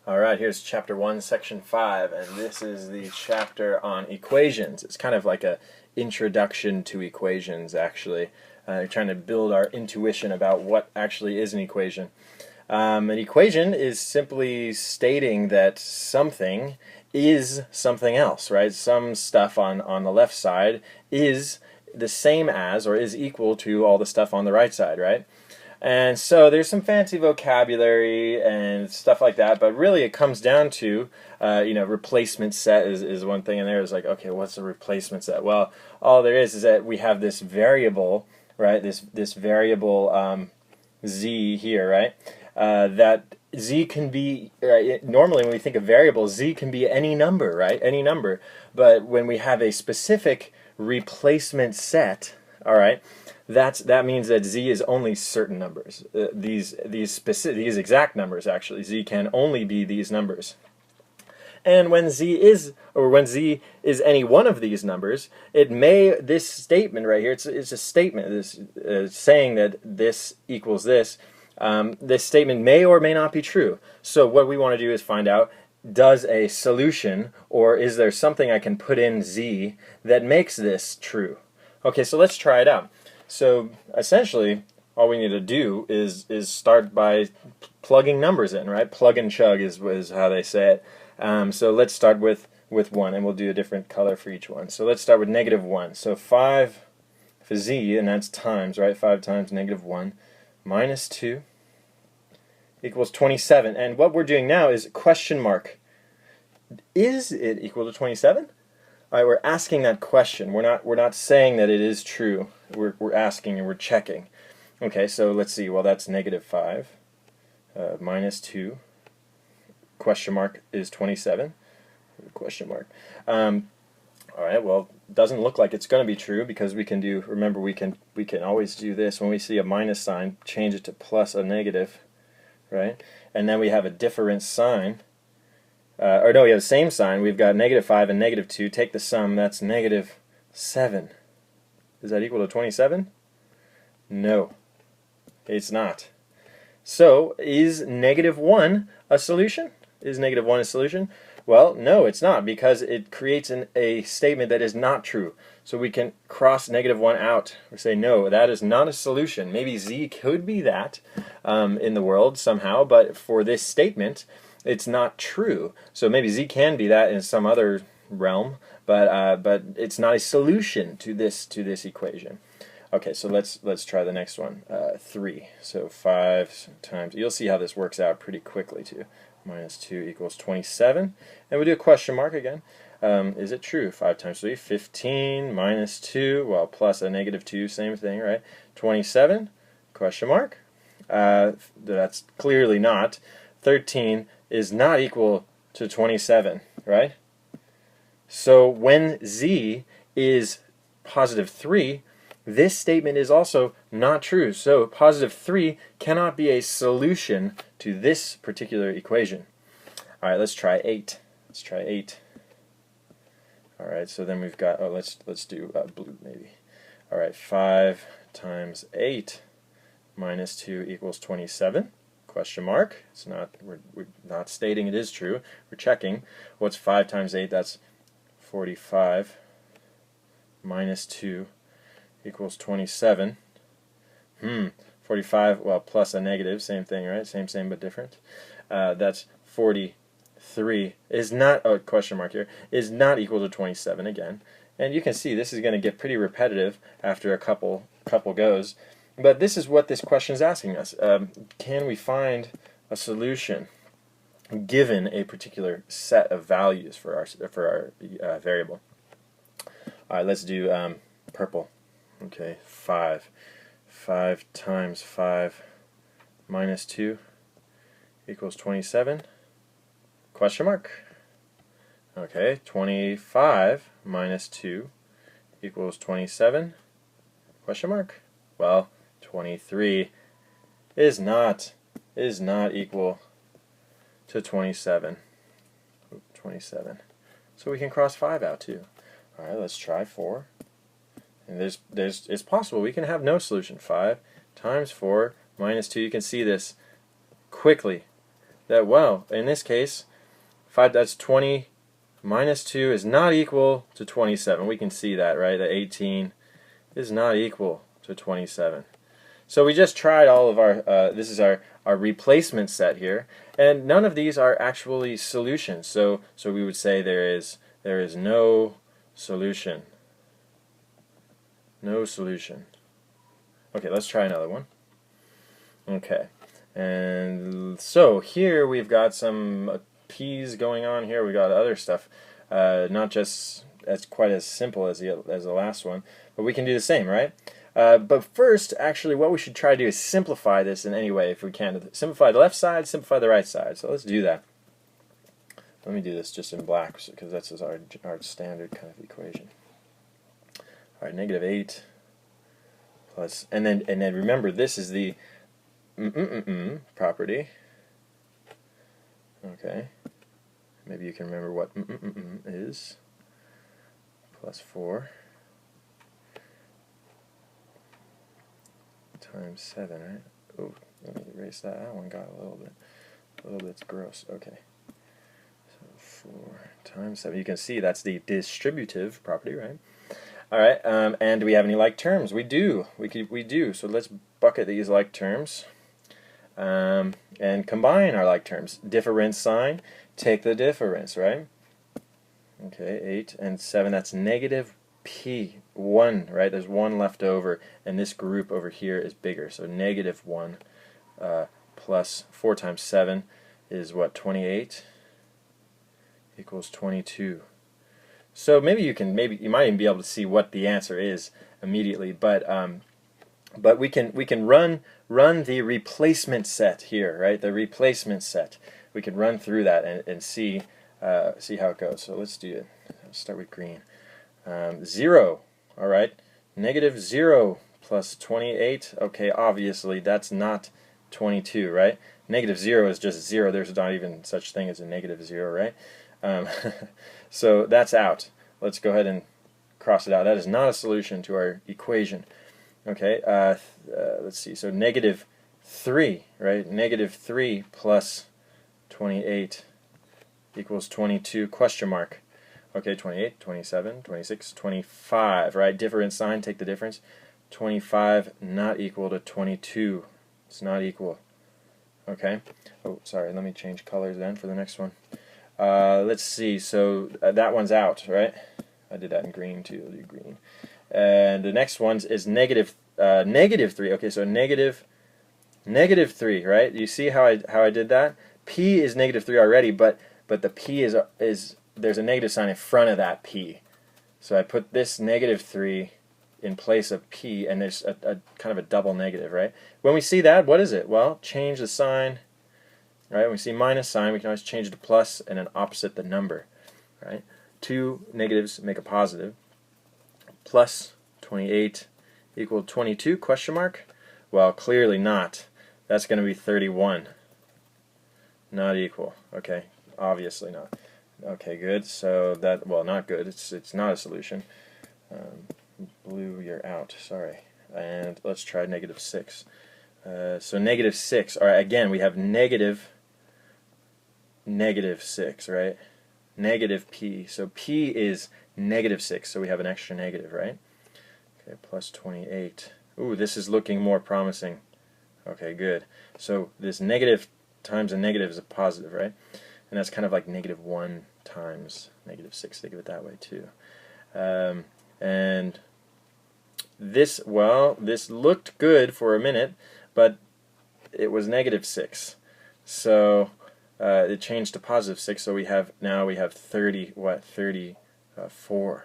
Alright, here's chapter 1, section 5, and this is the chapter on equations. It's kind of like a introduction to equations, actually. Trying to build our intuition about what actually is an equation. An equation is simply stating that something is something else, right? Some stuff on the left side is the same as or is equal to all the stuff on the right side, right? And so there's some fancy vocabulary and stuff like that, but really it comes down to, replacement set is one thing, and there's like, okay, what's a replacement set? Well, all there is that we have this variable, right? This variable z here, right? That z can be, normally when we think of variables, z can be any number, right? Any number. But when we have a specific replacement set, all right, that means that z is only certain numbers. These exact numbers, actually, z can only be these numbers. And when z is any one of these numbers, this statement right here, it's a statement saying that this equals this. This statement may or may not be true. So what we want to do is find out, does a solution, or is there something I can put in z that makes this true? Okay, so let's try it out. So essentially, all we need to do is start by plugging numbers in, right? Plug and chug is how they say it. So let's start with 1, and we'll do a different color for each one. So let's start with -1. So 5 for z, and that's times, right? 5 times -1 minus 2 equals 27. And what we're doing now is question mark. Is it equal to 27? All right, we're asking that question. We're not saying that it is true. We're asking and we're checking. Okay, so let's see. Well, that's -5 minus 2 question mark is 27 question mark. All right. Well, doesn't look like it's going to be true because we can do. Remember, we can always do this when we see a minus sign, change it to plus a negative, right? And then we have a different sign. Or no, we have the same sign. We've got -5 and -2. Take the sum. That's -7. Is that equal to 27? No, it's not. So, is -1 a solution? Is -1 a solution? Well, no, it's not, because it creates a statement that is not true. So we can cross -1 out, or say, no, that is not a solution. Maybe z could be that in the world somehow, but for this statement, it's not true. So maybe z can be that in some other realm, but it's not a solution to this equation. Okay, so let's try the next one. 3. So 5 times. You'll see how this works out pretty quickly too. Minus 2 equals 27, and we do a question mark again. Is it true? 5 times 3, 15 minus 2. Well, plus a -2, same thing, right? 27 question mark. That's clearly not. 13 is not equal to 27, right? So when z is +3, this statement is also not true. So +3 cannot be a solution to this particular equation. All right, let's try 8. Let's try 8. All right, so then we've got, let's do blue maybe. All right, 5 times 8 minus 2 equals 27. Question mark. It's not. We're not stating it is true. We're checking. What's 5 times 8? That's 45 minus 2 equals 27. 45. Well, plus a negative. Same thing, right? Same but different. That's 43. Is not. Oh, question mark here. Is not equal to 27 again. And you can see this is going to get pretty repetitive after a couple goes. But this is what this question is asking us. Can we find a solution given a particular set of values for our variable? All right, let's do purple. Okay, 5. 5 times 5 minus 2 equals 27. Question mark. Okay, 25 minus 2 equals 27. Question mark. Well, 23 is not equal to 27. 27. So we can cross 5 out too. All right, let's try 4. And it's possible we can have no solution. 5 times 4 minus 2. You can see this quickly. that, well, in this case, 5, that's 20 minus 2 is not equal to 27. We can see that, right? That 18 is not equal to 27. So we just tried all of our, this is our replacement set here, and none of these are actually solutions. So we would say there is no solution. No solution. Okay, let's try another one. Okay, and so here we've got some p's going on here. We got other stuff, not just quite as simple as the last one, but we can do the same, right? But first, actually, what we should try to do is simplify this in any way if we can. Simplify the left side, simplify the right side. So let's do that. Let me do this just in black because that's our standard kind of equation. All right, negative 8 plus, and then remember, this is the property. Okay, maybe you can remember what is. Plus 4 times 7, right? Oh, let me erase that. That one got a little bit gross. Okay, so 4 times 7. You can see that's the distributive property, right? All right, and do we have any like terms? We do. We do. So let's bucket these like terms and combine our like terms. Difference sign, take the difference, right? Okay, 8 and 7, that's negative p, 1, right? There's 1 left over, and this group over here is bigger. So negative 1 plus 4 times 7 is what, 28? Equals 22. So maybe you might even be able to see what the answer is immediately, but we can run the replacement set here, right? The replacement set. We can run through that and see how it goes. So let's do it. Let's start with green. 0. All right. Negative 0 plus 28. Okay, obviously that's not 22, right? Negative 0 is just 0. There's not even such thing as a negative 0, right? So that's out. Let's go ahead and cross it out. That is not a solution to our equation. Okay, let's see. So negative 3, right? Negative 3 plus 28 equals 22, question mark. Okay, 28, 27, 26, 25, right? Difference sign, take the difference. 25 not equal to 22. It's not equal. Okay. Oh, sorry, let me change colors then for the next one. Let's see, so that one's out, right? I did that in green too. I'll do green. And the next one is negative 3. Okay, so negative 3, right? You see how I did that? P is negative 3 already, but the P is there's a negative sign in front of that P. So I put this negative 3 in place of P, and there's a kind of a double negative, right? When we see that, what is it? Well, change the sign. Right? When we see minus sign, we can always change it to plus and then opposite the number. Right? 2 negatives make a positive. Plus 28 equal 22, question mark? Well, clearly not. That's going to be 31. Not equal. Okay, obviously not. Okay, good. So that, well, not good. It's not a solution. Blue, you're out. Sorry. And let's try negative 6. So negative 6. All right, again, we have negative 6, right? Negative p. So p is negative 6, so we have an extra negative, right? Okay, plus 28. Ooh, this is looking more promising. Okay, good. So this negative times a negative is a positive, right? And that's kind of like negative 1 times negative 6. Think of it that way too. And this, well, this looked good for a minute, but it was negative 6. So it changed to positive 6, so we have 34.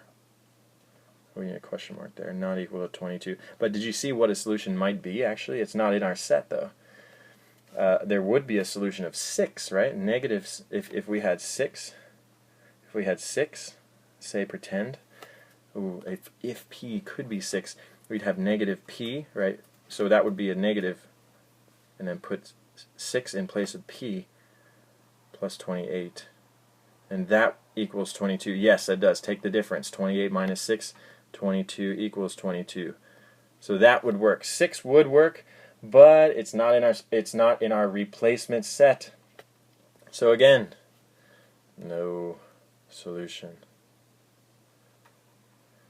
We need a question mark there, not equal to 22. But did you see what a solution might be? Actually, it's not in our set though. There would be a solution of 6, right? Negatives, if we had 6, say pretend, ooh, if p could be 6, we'd have negative p, right? So that would be a negative, and then put 6 in place of p, plus 28. And that equals 22. Yes, that does. Take the difference. 28 minus 6, 22 equals 22. So that would work. 6 would work, but it's not in our replacement set. So again, no solution.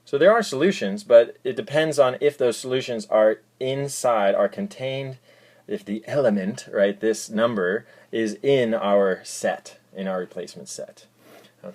So there are solutions, but it depends on if those solutions are contained, if the element, right, this number, is in our set, in our replacement set.